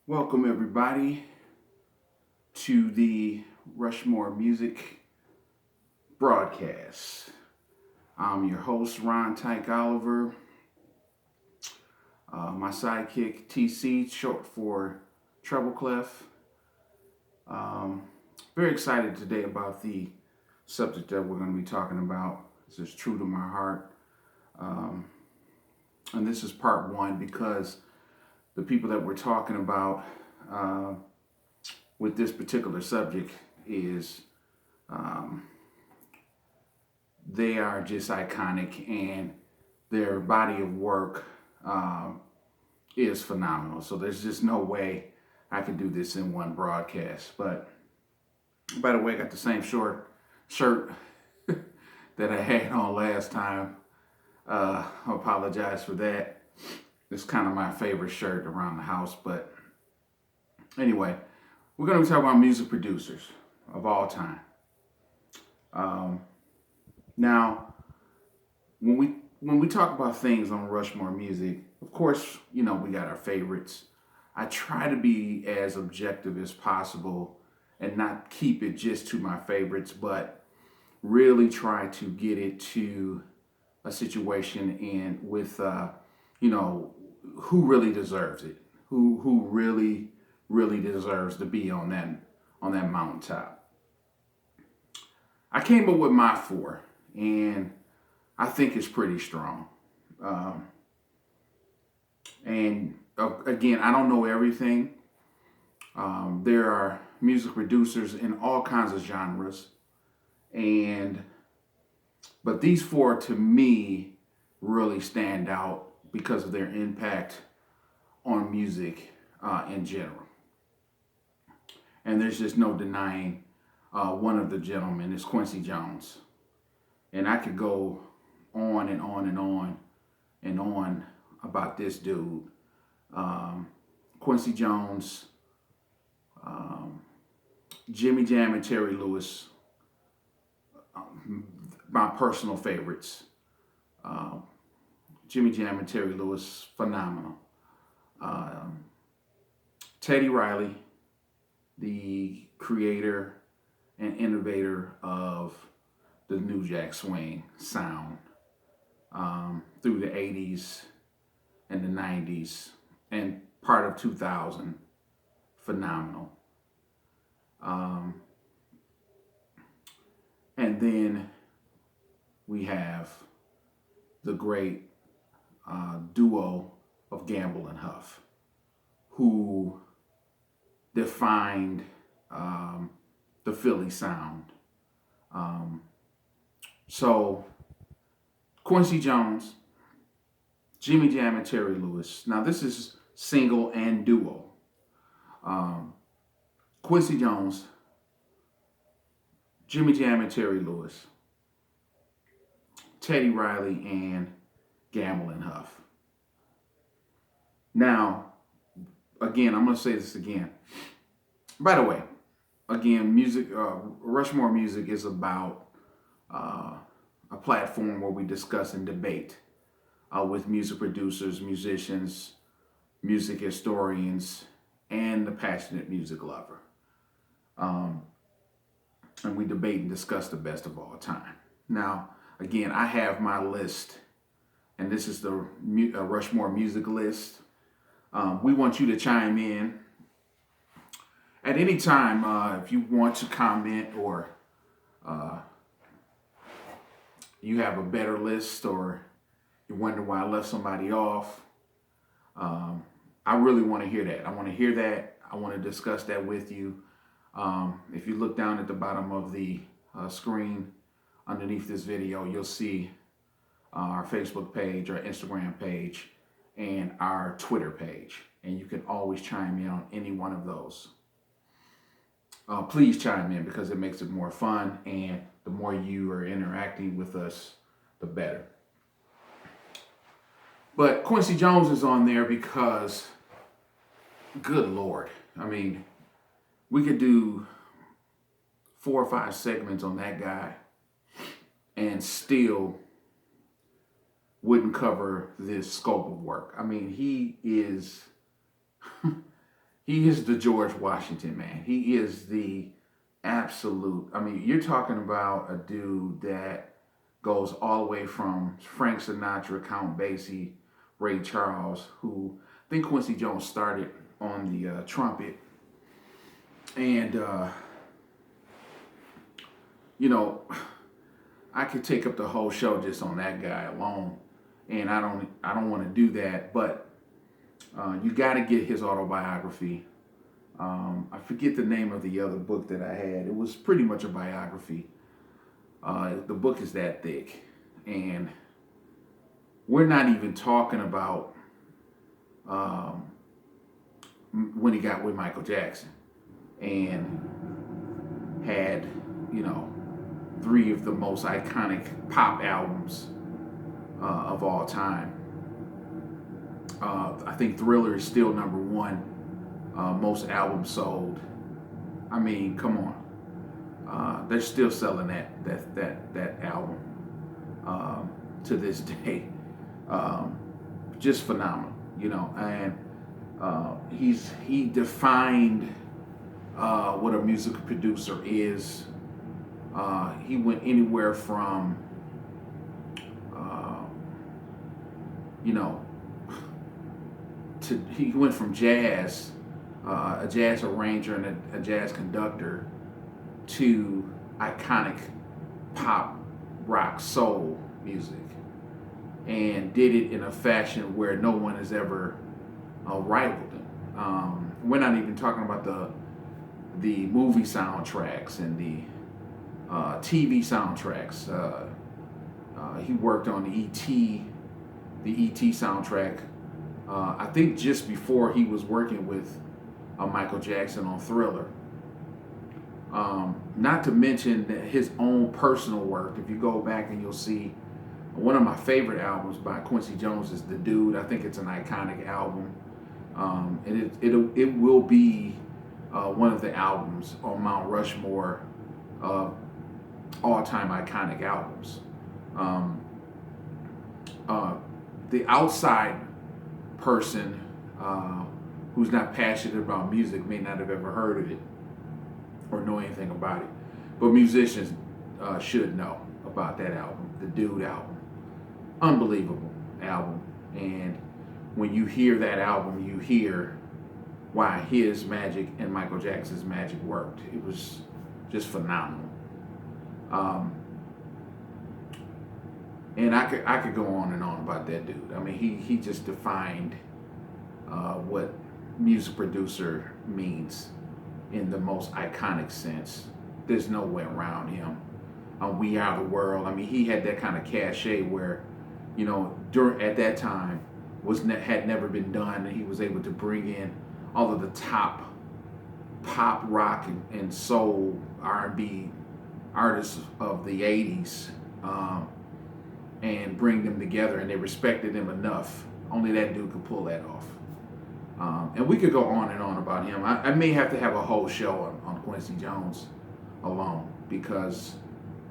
Welcome, everybody, to the Rushmore Music broadcast. I'm your host, Ron Tyke Oliver. My sidekick, TC, short for Treble Clef. Um, Very excited today about the subject that we're going to be talking about. This is true to my heart. Um, and this is part one because the people that we're talking about uh, with this particular subject is um, they are just iconic, and their body of work is phenomenal. So there's just no way I could do this in one broadcast. But by the way, I got the same short shirt that I had on last time. I apologize for that. It's kind of my favorite shirt around the house. But anyway, we're going to be talking about music producers of all time. Um, Now, when we talk about things on Rushmore Music, of course, we got our favorites. I try to be as objective as possible and not keep it just to my favorites, but really try to get it to a situation and with you know who really deserves it, who really deserves to be on that mountaintop. I came up with my four, and I think it's pretty strong. Um, and again, I don't know everything. There are music producers in all kinds of genres, and but these four to me really stand out because of their impact on music in general. And there's just no denying one of the gentlemen is Quincy Jones, and I could go on and on and on and on about this dude. Um, Quincy Jones, um, Jimmy Jam, and Terry Lewis, my personal favorites. Um, Jimmy Jam and Terry Lewis, phenomenal. Um, Teddy Riley, the creator and innovator of the New Jack Swing sound through the 80s and the 90s and part of 2000, phenomenal. Um, and then we have the great duo of Gamble and Huff, who defined the Philly sound. Um, so Quincy Jones, Jimmy Jam, and Terry Lewis. Now this is single and duo. Um, Quincy Jones, Jimmy Jam, and Terry Lewis, Teddy Riley, and Gamble and Huff. Now, again, I'm going to say this again. By the way, again, Rushmore Music is about uh, a platform where we discuss and debate with music producers, musicians, music historians, and the passionate music lover. Um, and we debate and discuss the best of all time. Now, again, I have my list, and this is the Rushmore music list. We want you to chime in at any time if you want to comment, or uh, you have a better list, or you wonder why I left somebody off. Um, I really want to hear that. I want to hear that. I want to discuss that with you. If you look down at the bottom of the screen underneath this video, you'll see our Facebook page, our Instagram page, and our Twitter page. And you can always chime in on any one of those. Please chime in because it makes it more fun, and the more you are interacting with us, the better. But Quincy Jones is on there because, good Lord, I mean, we could do 4 or 5 segments on that guy and still wouldn't cover this scope of work. I mean, he is He is the George Washington, man. He is the absolute. I mean, you're talking about a dude that goes all the way from Frank Sinatra, Count Basie, Ray Charles, who I think Quincy Jones started on the trumpet. And, you know, I could take up the whole show just on that guy alone. And I don't want to do that. But you got to get his autobiography. I forget the name of the other book that I had. It was pretty much a biography. The book is that thick. And we're not even talking about when he got with Michael Jackson and had, you know, three of the most iconic pop albums of all time. I think Thriller is still number one most albums sold. I mean, come on, they're still selling that album to this day. Just phenomenal, you know. And he defined what a music producer is. He went anywhere from you know, he went from jazz, a jazz arranger and a jazz conductor, to iconic pop, rock, soul music, and did it in a fashion where no one has ever rivaled him. We're not even talking about the movie soundtracks and the TV soundtracks. He worked on the E.T. soundtrack. I think just before he was working with Michael Jackson on Thriller. Not to mention his own personal work. If you go back and you'll see one of my favorite albums by Quincy Jones is The Dude. I think it's an iconic album. And it will be one of the albums on Mount Rushmore all-time iconic albums. The outside person who's not passionate about music may not have ever heard of it or know anything about it, but musicians should know about that album, the Dude album. Unbelievable album. And when you hear that album, you hear why his magic and Michael Jackson's magic worked. It was just phenomenal. And I could go on and on about that dude. I mean, he just defined what music producer means in the most iconic sense. There's no way around him. We Are the World. I mean, he had that kind of cachet where, you know, at that time had never been done, and he was able to bring in all of the top pop, rock, and soul R&B artists of the 80s. And bring them together, and they respected him enough. Only that dude could pull that off. And we could go on and on about him. I may have to have a whole show on Quincy Jones alone, because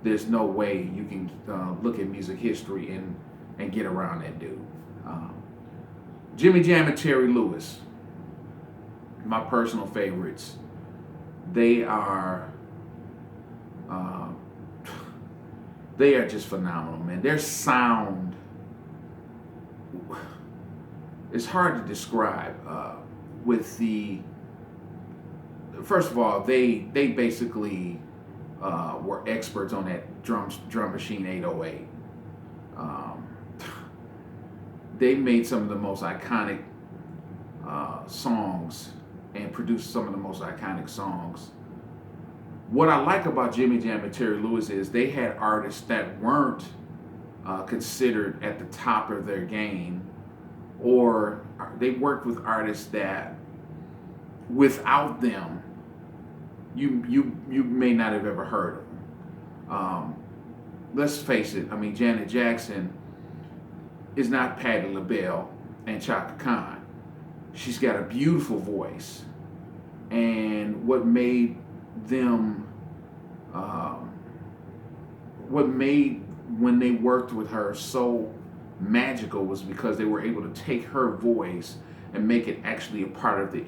there's no way you can look at music history and get around that dude. Jimmy Jam and Terry Lewis, my personal favorites. They are just phenomenal, man. Their sound, it's hard to describe. First of all, they basically were experts on that drum machine 808. They made some of the most iconic songs and produced some of the most iconic songs. What I like about Jimmy Jam and Terry Lewis is they had artists that weren't considered at the top of their game, or they worked with artists that without them you may not have ever heard of them. Let's face it, I mean, Janet Jackson is not Patti LaBelle and Chaka Khan. She's got a beautiful voice, and what made when they worked with her so magical was because they were able to take her voice and make it actually a part of the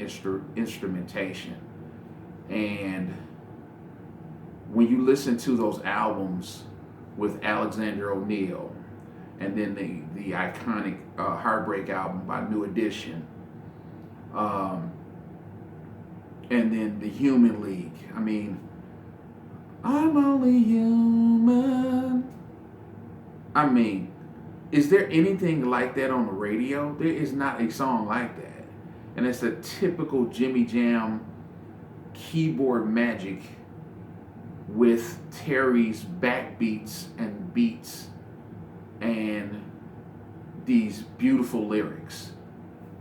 instrumentation. And when you listen to those albums with Alexander O'Neal, and then the iconic Heartbreak album by New Edition, um, and then the Human League. I mean, I'm only human. I mean, is there anything like that on the radio? There is not a song like that. And it's a typical Jimmy Jam keyboard magic with Terry's backbeats and beats and these beautiful lyrics.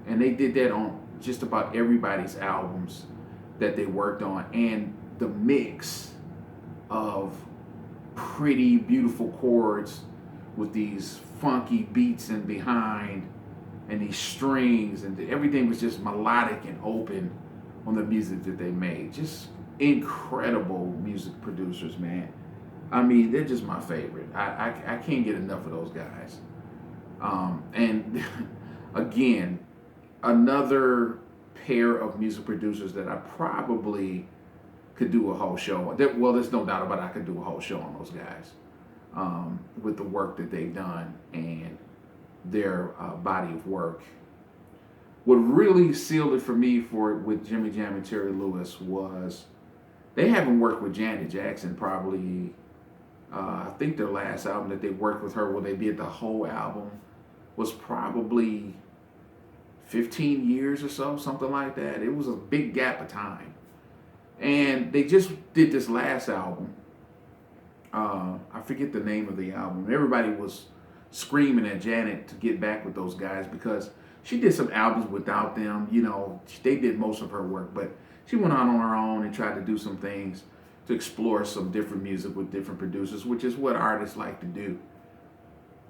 And they did that on just about everybody's albums that they worked on. And the mix of pretty, beautiful chords with these funky beats in behind and these strings, and everything was just melodic and open on the music that they made. Just incredible music producers, man. I mean, they're just my favorite. I can't get enough of those guys. And again, another pair of music producers that I probably could do a whole show on. Well, there's no doubt about it, I could do a whole show on those guys with the work that they've done and their body of work. What really sealed it for me with Jimmy Jam and Terry Lewis was they haven't worked with Janet Jackson probably. I think their last album that they worked with her, where they did the whole album, was probably 15 years or so, something like that. It was a big gap of time. And they just did this last album. I forget the name of the album. Everybody was screaming at Janet to get back with those guys because she did some albums without them. You know, they did most of her work, but she went on her own and tried to do some things to explore some different music with different producers, which is what artists like to do.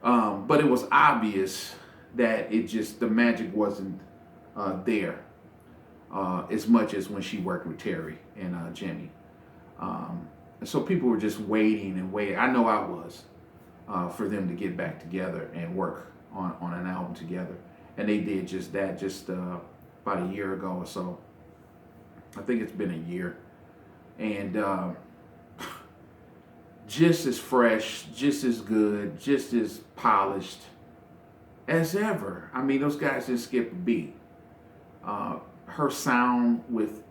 But it was obvious that the magic wasn't there as much as when she worked with Terry and Jimmy. So people were just waiting and waiting. I know I was for them to get back together and work on an album together. And they did just that about a year ago or so. I think it's been a year. And just as fresh, just as good, just as polished as ever. I mean, those guys didn't skip a beat. Her sound with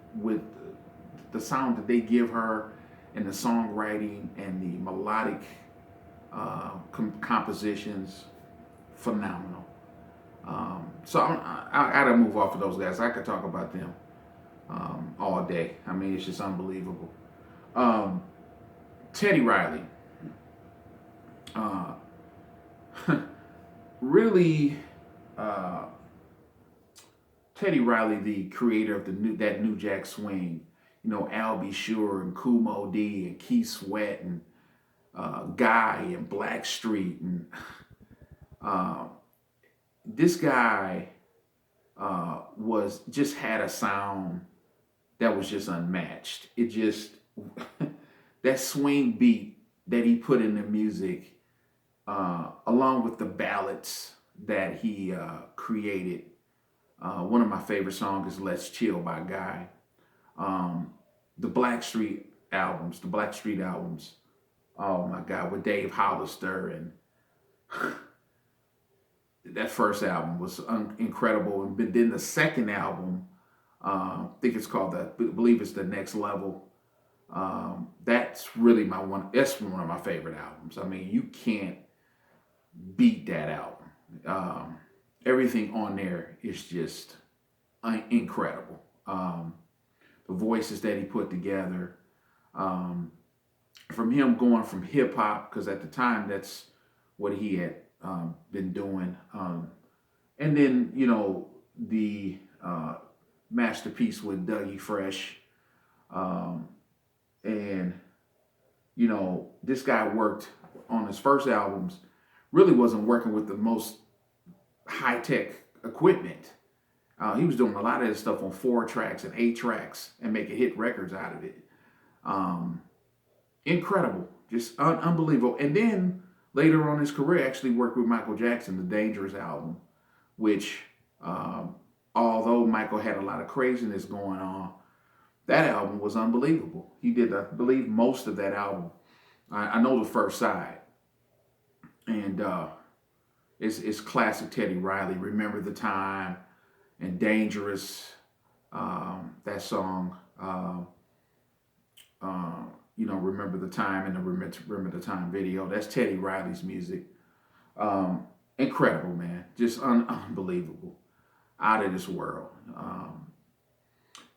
the sound that they give her and the songwriting and the melodic compositions, phenomenal. So I gotta move off of those guys. I could talk about them all day. I mean, it's just unbelievable. Teddy Riley, really, Teddy Riley, the creator of that New Jack Swing. You know, Al B. Sure and Kool Moe Dee and Keith Sweat and Guy and Blackstreet and this guy had a sound that was just unmatched. It just that swing beat that he put in the music, along with the ballads that he created. One of my favorite songs is "Let's Chill" by Guy. The Blackstreet albums. Oh my God, with Dave Hollister, and that first album was incredible. And then the second album, I think it's called I believe it's The Next Level. That's really that's one of my favorite albums. I mean, you can't beat that album. Everything on there is just incredible. The voices that he put together, from him going from hip hop, because at the time that's what he had been doing, and then the masterpiece with Dougie Fresh, and this guy worked on his first albums. Really wasn't working with the most high tech equipment. He was doing a lot of this stuff on 4 tracks and 8 tracks and making hit records out of it. Incredible, just unbelievable. And then later on in his career, actually worked with Michael Jackson, the Dangerous album, which although Michael had a lot of craziness going on, that album was unbelievable. He did, I believe, most of that album. I know the first side, and it's classic Teddy Riley. Remember the Time and Dangerous. That song. Remember the Time and the Remember the Time video. That's Teddy Riley's music. Incredible, man. Just unbelievable. Out of this world.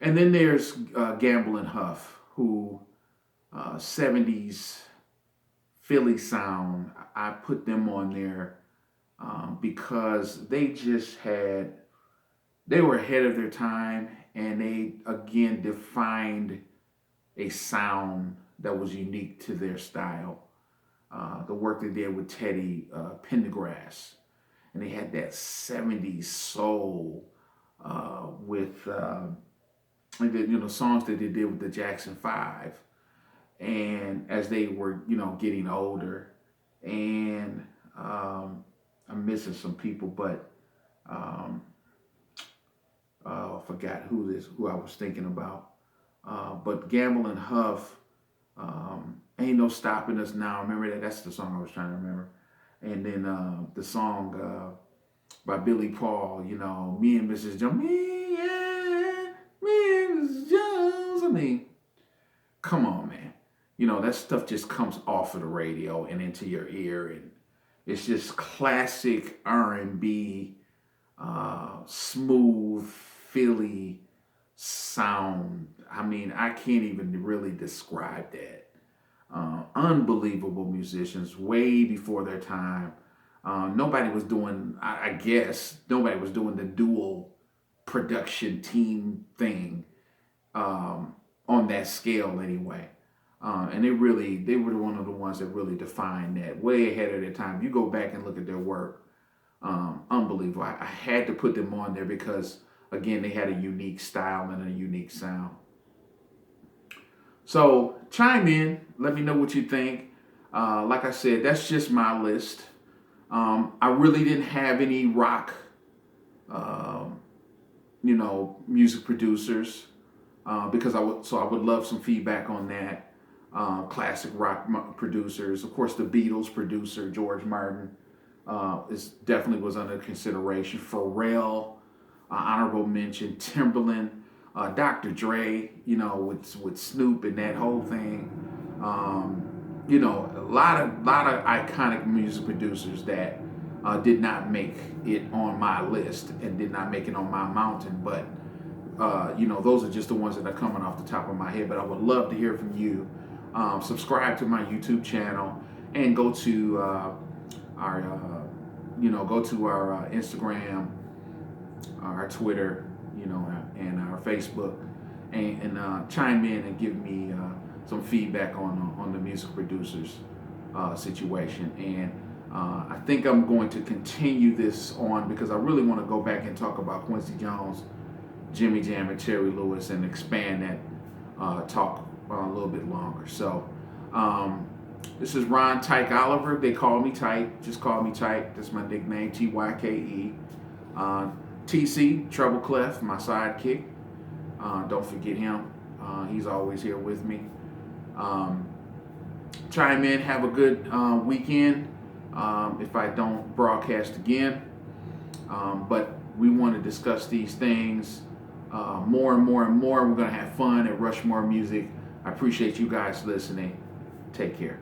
And then there's Gamble and Huff, who 70s Philly sound. I put them on there because they were ahead of their time, and they again defined a sound that was unique to their style. The work they did with Teddy Pendergrass, and they had that 70s soul with songs that they did with the Jackson 5. And as they were, getting older, and I'm missing some people, but I forgot who I was thinking about. But Gamble and Huff, Ain't No Stopping Us Now. Remember that? That's the song I was trying to remember. And then the song by Billy Paul, Me and Mrs. Jones. Me and Mrs. Jones. I mean, come on, man. That stuff just comes off of the radio and into your ear, and it's just classic R&B, smooth Philly sound. I mean, I can't even really describe that. Unbelievable musicians, way before their time. Nobody was doing, I guess, nobody was doing the dual production team thing on that scale anyway. And they were one of the ones that really defined that, way ahead of their time. You go back and look at their work, unbelievable. I had to put them on there because, again, they had a unique style and a unique sound. So chime in, let me know what you think. Like I said, that's just my list. I really didn't have any rock, music producers, because I would love some feedback on that. Classic rock producers, of course, the Beatles producer George Martin definitely was under consideration. Pharrell, honorable mention. Timberland, Dr. Dre, with Snoop and that whole thing. A lot of iconic music producers that did not make it on my list and did not make it on my mountain, but those are just the ones that are coming off the top of my head. But I would love to hear from you. Subscribe to my YouTube channel and go to our Instagram, our Twitter, and our Facebook, and chime in and give me some feedback on the music producers situation. And I think I'm going to continue this on because I really want to go back and talk about Quincy Jones, Jimmy Jam, and Terry Lewis, and expand that talk a little bit longer. So this is Ron Tyke Oliver. They call me Tyke. Just call me Tyke. That's my nickname, Tyke. TC, Treble Clef, my sidekick. Don't forget him. He's always here with me. Chime in. Have a good weekend if I don't broadcast again. But we want to discuss these things more and more and more. We're going to have fun at Rushmore Music. I appreciate you guys listening. Take care.